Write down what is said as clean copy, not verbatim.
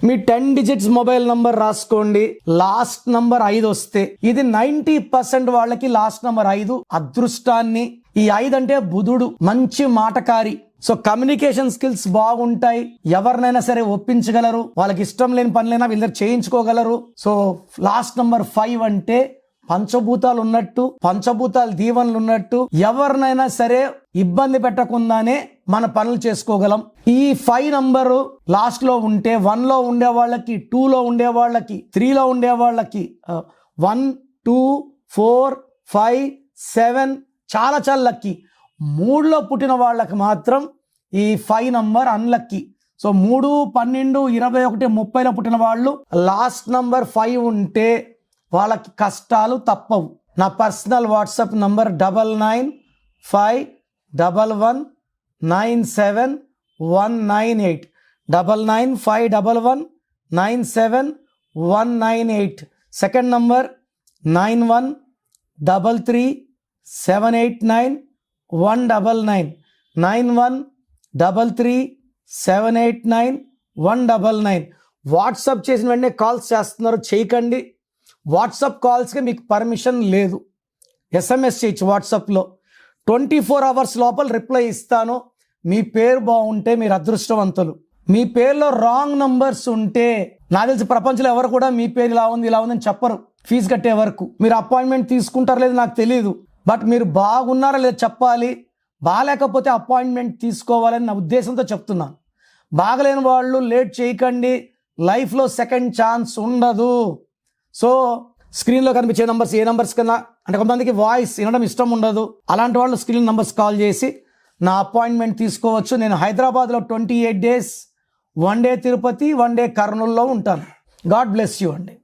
మీ 10 digits mobile number రాసుకోండి. Last number 5 వస్తే ఇది 90% వాళ్ళకి లాస్ట్ నంబర్ 5 అదృష్టాన్ని. ఈ 5 అంటే బుధుడు, మంచి మాటకారి. సో కమ్యూనికేషన్ స్కిల్స్ బాగుంటాయి. ఎవరినైనా సరే ఒప్పించగలరు. వాళ్ళకి ఇష్టం లేని పనులైనా వీళ్ళ చేయించుకోగలరు. సో లాస్ట్ నంబర్ 5 అంటే పంచభూతాలు ఉన్నట్టు, పంచభూతాలు దీవెనలు ఉన్నట్టు, ఎవరినైనా సరే ఇబ్బంది పెట్టకుండానే మన పనులు చేసుకోగలం. ఈ 5 నంబరు లాస్ట్ లో ఉంటే 1 లో ఉండే వాళ్ళకి, 2 లో ఉండే వాళ్ళకి, 3 లో ఉండే వాళ్ళకి 1, 2, 4, 5, 7 చాలా చాలా లక్కీ. 3లో పుట్టిన వాళ్ళకి మాత్రం ఈ 5 నంబర్ అన్లక్కీ. సో 3, 12, 21, 30లో పుట్టిన వాళ్ళు లాస్ట్ నంబర్ 5 ఉంటే వాళ్ళకి కష్టాలు తప్పవు. నా personal WhatsApp number 9951197198 9951197198. Second number 9133789199 9133789199. WhatsApp చేసిన వెంటనే కాల్స్ చేస్తున్నారు, చేయకండి. వాట్సాప్ కాల్స్కి మీకు పర్మిషన్ లేదు. SMS చేయొచ్చు వాట్సాప్లో. 24 అవర్స్ లోపల రిప్లై ఇస్తాను. మీ పేరు బాగుంటే మీరు అదృష్టవంతులు. మీ పేరులో రాంగ్ నంబర్స్ ఉంటే నాకు తెలిసి ప్రపంచంలో ఎవరు కూడా మీ పేరు ఇలా ఉంది ఇలా ఉందని చెప్పరు ఫీజు కట్టే వరకు. మీరు అపాయింట్మెంట్ తీసుకుంటారో లేదో నాకు తెలియదు, బట్ మీరు బాగున్నారా లేదో చెప్పాలి. బాగాలేకపోతే అపాయింట్మెంట్ తీసుకోవాలని నా ఉద్దేశంతో చెప్తున్నాను. బాగలేని వాళ్ళు లేట్ చేయకండి. లైఫ్లో సెకండ్ ఛాన్స్ ఉండదు. సో స్క్రీన్లో కనిపించే నంబర్స్ ఏ నంబర్స్ కన్నా, అంటే కొంతమందికి వాయిస్ వినడం ఇష్టం ఉండదు, అలాంటి వాళ్ళు స్క్రీన్ నంబర్స్ కాల్ చేసి నా అపాయింట్మెంట్ తీసుకోవచ్చు. నేను హైదరాబాద్లో 28 days 1 day తిరుపతి, 1 day కర్నూలులో ఉంటాను. గాడ్ బ్లెస్ యూ అండి.